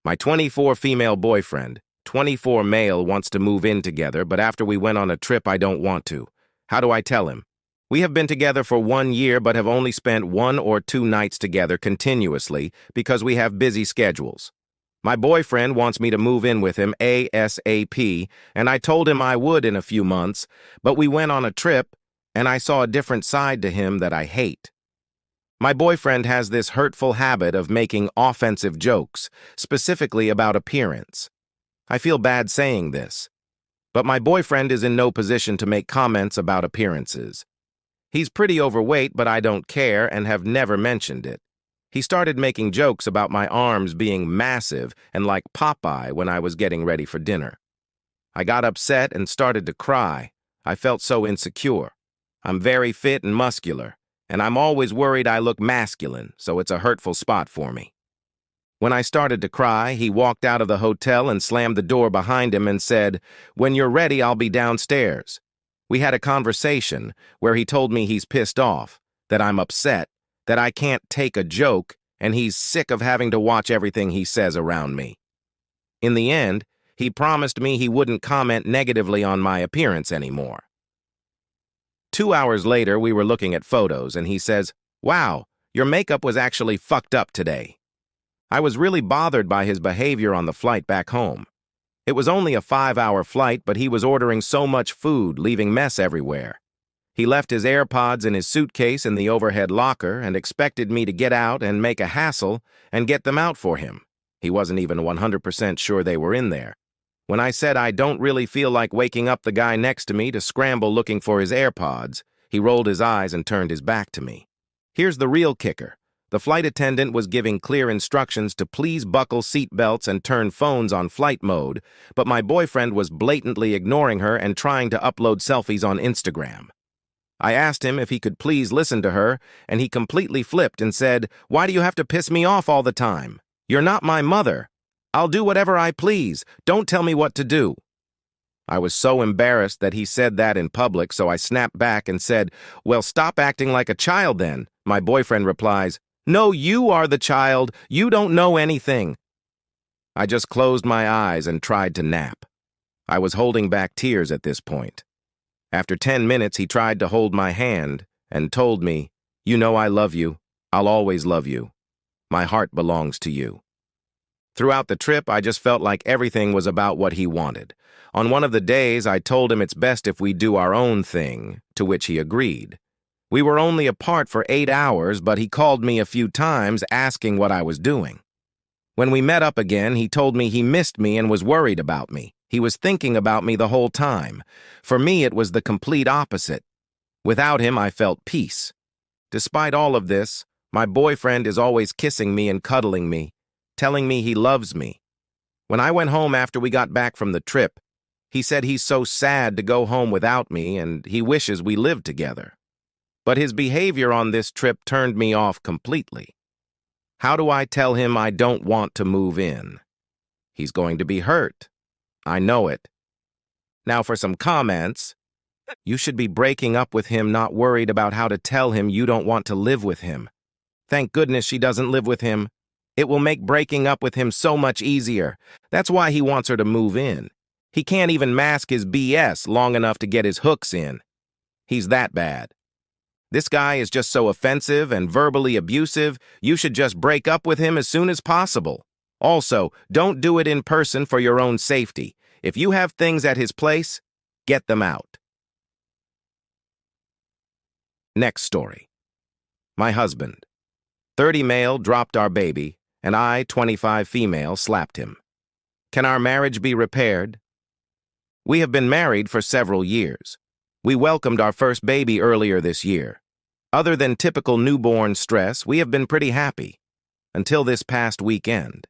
My 24 female boyfriend, 24 male wants to move in together, but after we went on a trip, I don't want to. How do I tell him? We have been together for 1 year, but have only spent 1 or 2 nights together continuously because we have busy schedules. My boyfriend wants me to move in with him ASAP, and I told him I would in a few months, but we went on a trip, and I saw a different side to him that I hate. My boyfriend has this hurtful habit of making offensive jokes, specifically about appearance. I feel bad saying this, but my boyfriend is in no position to make comments about appearances. He's pretty overweight, but I don't care and have never mentioned it. He started making jokes about my arms being massive and like Popeye when I was getting ready for dinner. I got upset and started to cry. I felt so insecure. I'm very fit and muscular, and I'm always worried I look masculine, so it's a hurtful spot for me. When I started to cry, he walked out of the hotel and slammed the door behind him and said, "When you're ready, I'll be downstairs." We had a conversation where he told me he's pissed off, that I'm upset, that I can't take a joke, and he's sick of having to watch everything he says around me. In the end, he promised me he wouldn't comment negatively on my appearance anymore. 2 hours later, we were looking at photos, and he says, "Wow, your makeup was actually fucked up today." I was really bothered by his behavior on the flight back home. It was only a 5-hour flight, but he was ordering so much food, leaving mess everywhere. He left his AirPods in his suitcase in the overhead locker and expected me to get out and make a hassle and get them out for him. He wasn't even 100% sure they were in there. When I said I don't really feel like waking up the guy next to me to scramble looking for his AirPods, he rolled his eyes and turned his back to me. Here's the real kicker. The flight attendant was giving clear instructions to please buckle seatbelts and turn phones on flight mode, but my boyfriend was blatantly ignoring her and trying to upload selfies on Instagram. I asked him if he could please listen to her, and he completely flipped and said, "Why do you have to piss me off all the time? You're not my mother. I'll do whatever I please. Don't tell me what to do." I was so embarrassed that he said that in public, so I snapped back and said, "Well, stop acting like a child then." My boyfriend replies, "No, you are the child. You don't know anything." I just closed my eyes and tried to nap. I was holding back tears at this point. After 10 minutes, he tried to hold my hand and told me, "You know I love you. I'll always love you. My heart belongs to you." Throughout the trip, I just felt like everything was about what he wanted. On one of the days, I told him it's best if we do our own thing, to which he agreed. We were only apart for 8 hours, but he called me a few times asking what I was doing. When we met up again, he told me he missed me and was worried about me. He was thinking about me the whole time. For me, it was the complete opposite. Without him, I felt peace. Despite all of this, my boyfriend is always kissing me and cuddling me, telling me he loves me. When I went home after we got back from the trip, he said he's so sad to go home without me and he wishes we lived together. But his behavior on this trip turned me off completely. How do I tell him I don't want to move in? He's going to be hurt. I know it. Now for some comments. You should be breaking up with him, not worried about how to tell him you don't want to live with him. Thank goodness she doesn't live with him. It will make breaking up with him so much easier. That's why he wants her to move in. He can't even mask his BS long enough to get his hooks in. He's that bad. This guy is just so offensive and verbally abusive, you should just break up with him as soon as possible. Also, don't do it in person for your own safety. If you have things at his place, get them out. Next story. My husband. 30 male dropped our baby, and I, 25 female, slapped him. Can our marriage be repaired? We have been married for several years. We welcomed our first baby earlier this year. Other than typical newborn stress, we have been pretty happy. Until this past weekend.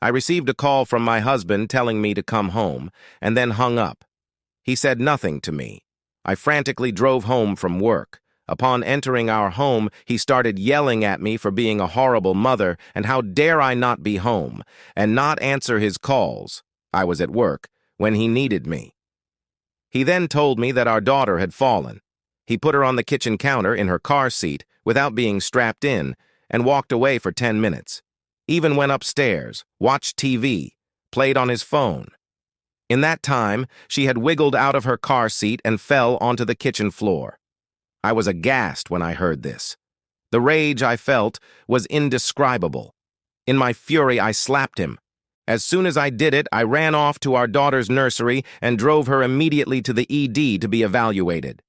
I received a call from my husband telling me to come home, and then hung up. He said nothing to me. I frantically drove home from work. Upon entering our home, he started yelling at me for being a horrible mother and how dare I not be home and not answer his calls. I was at work when he needed me. He then told me that our daughter had fallen. He put her on the kitchen counter in her car seat without being strapped in and walked away for 10 minutes. even went upstairs, watched TV, played on his phone. In that time, she had wiggled out of her car seat and fell onto the kitchen floor. I was aghast when I heard this. The rage I felt was indescribable. In my fury, I slapped him. As soon as I did it, I ran off to our daughter's nursery and drove her immediately to the ED to be evaluated.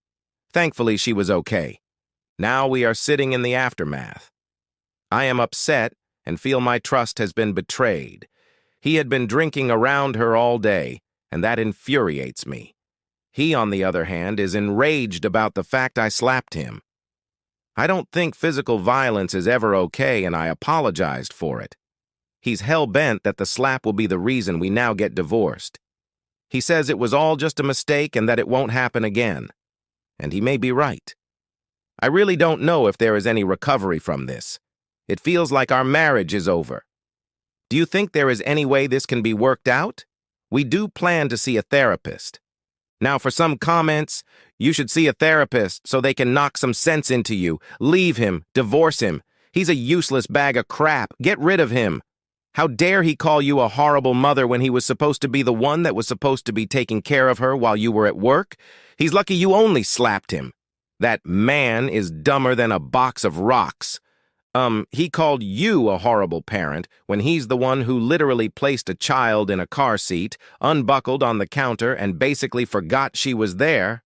Thankfully, she was okay. Now we are sitting in the aftermath. I am upset and feel my trust has been betrayed. He had been drinking around her all day, and that infuriates me. He, on the other hand, is enraged about the fact I slapped him. I don't think physical violence is ever okay, and I apologized for it. He's hell-bent that the slap will be the reason we now get divorced. He says it was all just a mistake and that it won't happen again. And he may be right. I really don't know if there is any recovery from this. It feels like our marriage is over. Do you think there is any way this can be worked out? We do plan to see a therapist. Now, for some comments, you should see a therapist so they can knock some sense into you. Leave him. Divorce him. He's a useless bag of crap. Get rid of him. How dare he call you a horrible mother when he was supposed to be the one that was supposed to be taking care of her while you were at work? He's lucky you only slapped him. That man is dumber than a box of rocks. He called you a horrible parent when he's the one who literally placed a child in a car seat, unbuckled on the counter, and basically forgot she was there.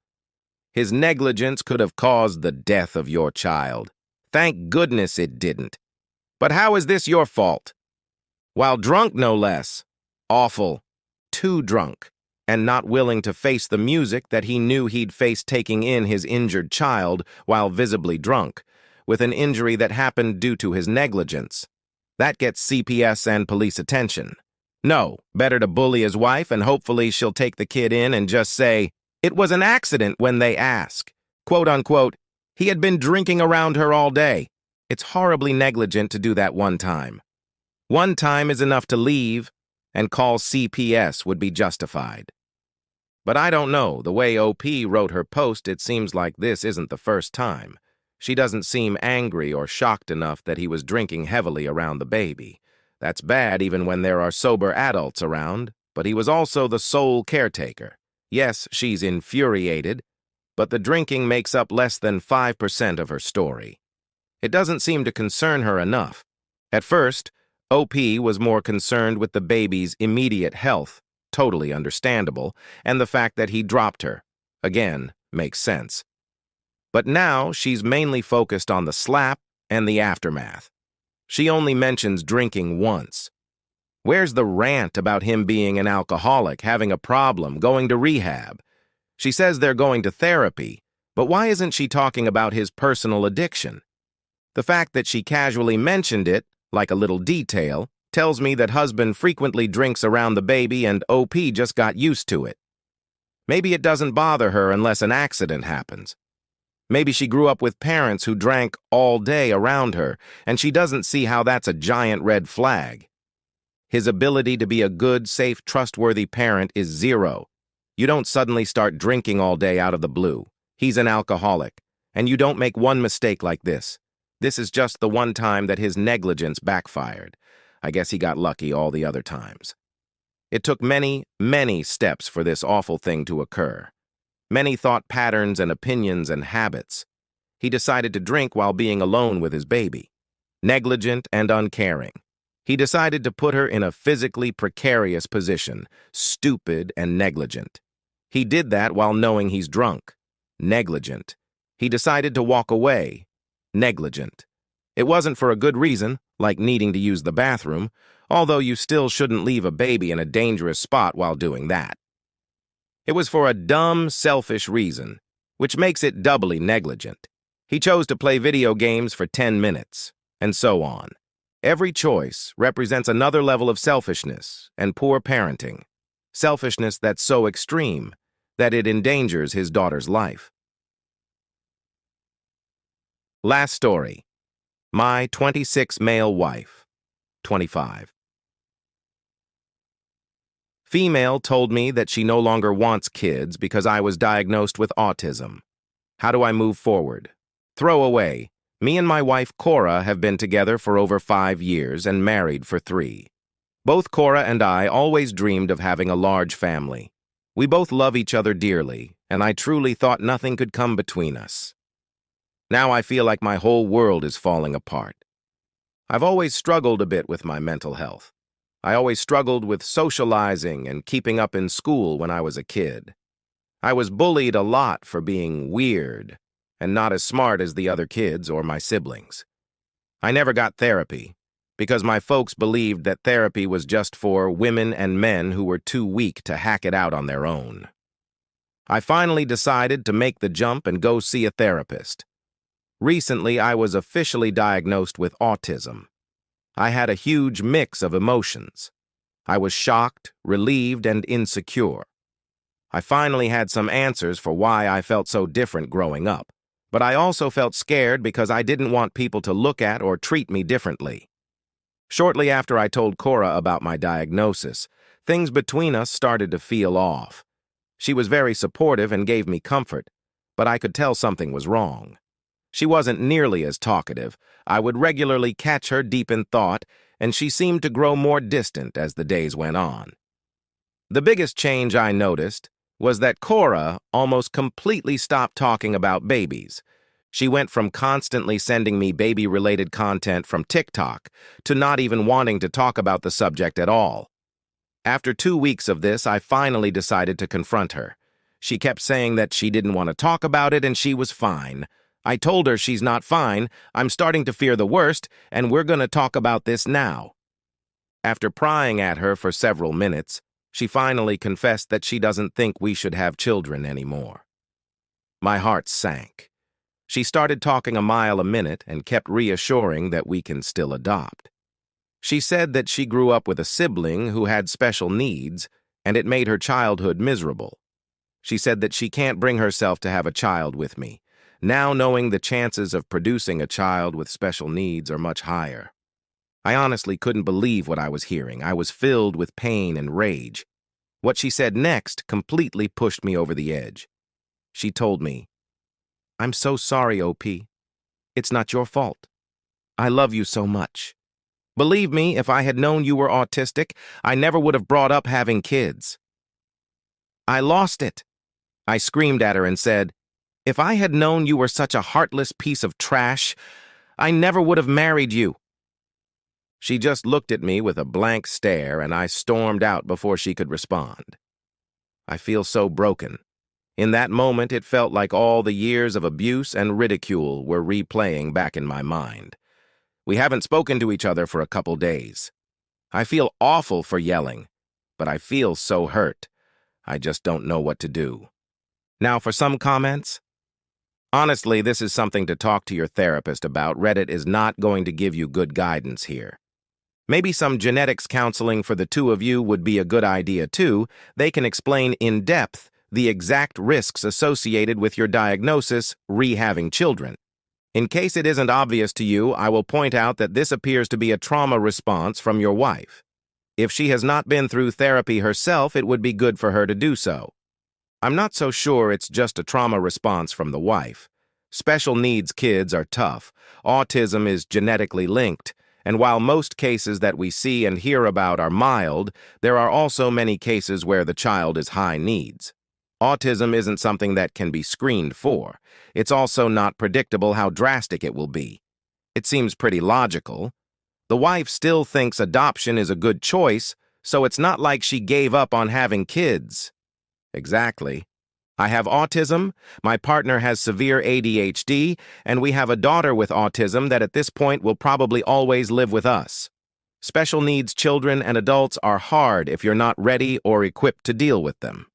His negligence could have caused the death of your child. Thank goodness it didn't. But how is this your fault? While drunk, no less. Awful. Too drunk. And not willing to face the music that he knew he'd face taking in his injured child while visibly drunk, with an injury that happened due to his negligence. That gets CPS and police attention. No, better to bully his wife and hopefully she'll take the kid in and just say, "It was an accident," when they ask. Quote unquote, he had been drinking around her all day. It's horribly negligent to do that one time. One time is enough to leave, and call CPS would be justified. But I don't know, the way OP wrote her post, it seems like this isn't the first time. She doesn't seem angry or shocked enough that he was drinking heavily around the baby. That's bad even when there are sober adults around, but he was also the sole caretaker. Yes, she's infuriated, but the drinking makes up less than 5% of her story. It doesn't seem to concern her enough. At first, OP was more concerned with the baby's immediate health, totally understandable, and the fact that he dropped her. Again, makes sense. But now she's mainly focused on the slap and the aftermath. She only mentions drinking once. Where's the rant about him being an alcoholic, having a problem, going to rehab? She says they're going to therapy, but why isn't she talking about his personal addiction? The fact that she casually mentioned it, like a little detail, tells me that husband frequently drinks around the baby and OP just got used to it. Maybe it doesn't bother her unless an accident happens. Maybe she grew up with parents who drank all day around her, and she doesn't see how that's a giant red flag. His ability to be a good, safe, trustworthy parent is zero. You don't suddenly start drinking all day out of the blue. He's an alcoholic, and you don't make one mistake like this. This is just the one time that his negligence backfired. I guess he got lucky all the other times. It took many, many steps for this awful thing to occur. Many thought patterns and opinions and habits. He decided to drink while being alone with his baby. Negligent and uncaring. He decided to put her in a physically precarious position. Stupid and negligent. He did that while knowing he's drunk. Negligent. He decided to walk away. Negligent. It wasn't for a good reason, like needing to use the bathroom, although you still shouldn't leave a baby in a dangerous spot while doing that. It was for a dumb, selfish reason, which makes it doubly negligent. He chose to play video games for 10 minutes, and so on. Every choice represents another level of selfishness and poor parenting. Selfishness that's so extreme that it endangers his daughter's life. Last story. My 26 male wife, 25. Female told me that she no longer wants kids because I was diagnosed with autism. How do I move forward? Throw away. Me and my wife Cora have been together for over 5 years and married for 3. Both Cora and I always dreamed of having a large family. We both love each other dearly, and I truly thought nothing could come between us. Now I feel like my whole world is falling apart. I've always struggled a bit with my mental health. I always struggled with socializing and keeping up in school when I was a kid. I was bullied a lot for being weird and not as smart as the other kids or my siblings. I never got therapy because my folks believed that therapy was just for women and men who were too weak to hack it out on their own. I finally decided to make the jump and go see a therapist. Recently, I was officially diagnosed with autism. I had a huge mix of emotions. I was shocked, relieved, and insecure. I finally had some answers for why I felt so different growing up, but I also felt scared because I didn't want people to look at or treat me differently. Shortly after I told Cora about my diagnosis, things between us started to feel off. She was very supportive and gave me comfort, but I could tell something was wrong. She wasn't nearly as talkative. I would regularly catch her deep in thought, and she seemed to grow more distant as the days went on. The biggest change I noticed was that Cora almost completely stopped talking about babies. She went from constantly sending me baby-related content from TikTok to not even wanting to talk about the subject at all. After 2 weeks of this, I finally decided to confront her. She kept saying that she didn't want to talk about it and she was fine. I told her she's not fine, I'm starting to fear the worst, and we're going to talk about this now. After prying at her for several minutes, she finally confessed that she doesn't think we should have children anymore. My heart sank. She started talking a mile a minute and kept reassuring that we can still adopt. She said that she grew up with a sibling who had special needs, and it made her childhood miserable. She said that she can't bring herself to have a child with me, now knowing the chances of producing a child with special needs are much higher. I honestly couldn't believe what I was hearing. I was filled with pain and rage. What she said next completely pushed me over the edge. She told me, "I'm so sorry, OP. It's not your fault. I love you so much. Believe me, if I had known you were autistic, I never would have brought up having kids." I lost it. I screamed at her and said, "If I had known you were such a heartless piece of trash, I never would have married you." She just looked at me with a blank stare, and I stormed out before she could respond. I feel so broken. In that moment, it felt like all the years of abuse and ridicule were replaying back in my mind. We haven't spoken to each other for a couple days. I feel awful for yelling, but I feel so hurt. I just don't know what to do. Now for some comments. Honestly, this is something to talk to your therapist about. Reddit is not going to give you good guidance here. Maybe some genetics counseling for the two of you would be a good idea too. They can explain in depth the exact risks associated with your diagnosis, having children. In case it isn't obvious to you, I will point out that this appears to be a trauma response from your wife. If she has not been through therapy herself, it would be good for her to do so. I'm not so sure it's just a trauma response from the wife. Special needs kids are tough. Autism is genetically linked, and while most cases that we see and hear about are mild, there are also many cases where the child is high needs. Autism isn't something that can be screened for. It's also not predictable how drastic it will be. It seems pretty logical. The wife still thinks adoption is a good choice, so it's not like she gave up on having kids. Exactly. I have autism, my partner has severe ADHD, and we have a daughter with autism that at this point will probably always live with us. Special needs children and adults are hard if you're not ready or equipped to deal with them.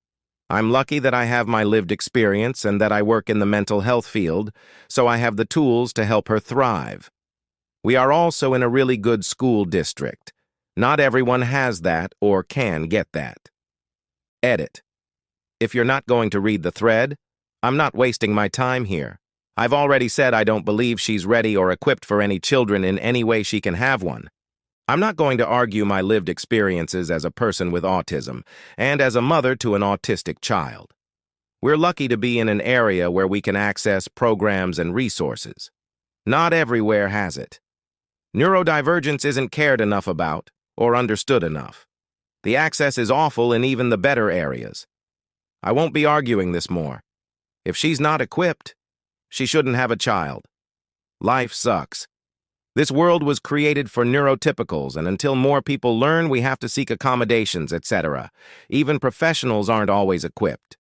I'm lucky that I have my lived experience and that I work in the mental health field, so I have the tools to help her thrive. We are also in a really good school district. Not everyone has that or can get that. Edit. If you're not going to read the thread, I'm not wasting my time here. I've already said I don't believe she's ready or equipped for any children in any way she can have one. I'm not going to argue my lived experiences as a person with autism and as a mother to an autistic child. We're lucky to be in an area where we can access programs and resources. Not everywhere has it. Neurodivergence isn't cared enough about or understood enough. The access is awful in even the better areas. I won't be arguing this more. If she's not equipped, she shouldn't have a child. Life sucks. This world was created for neurotypicals, and until more people learn, we have to seek accommodations, etc. Even professionals aren't always equipped.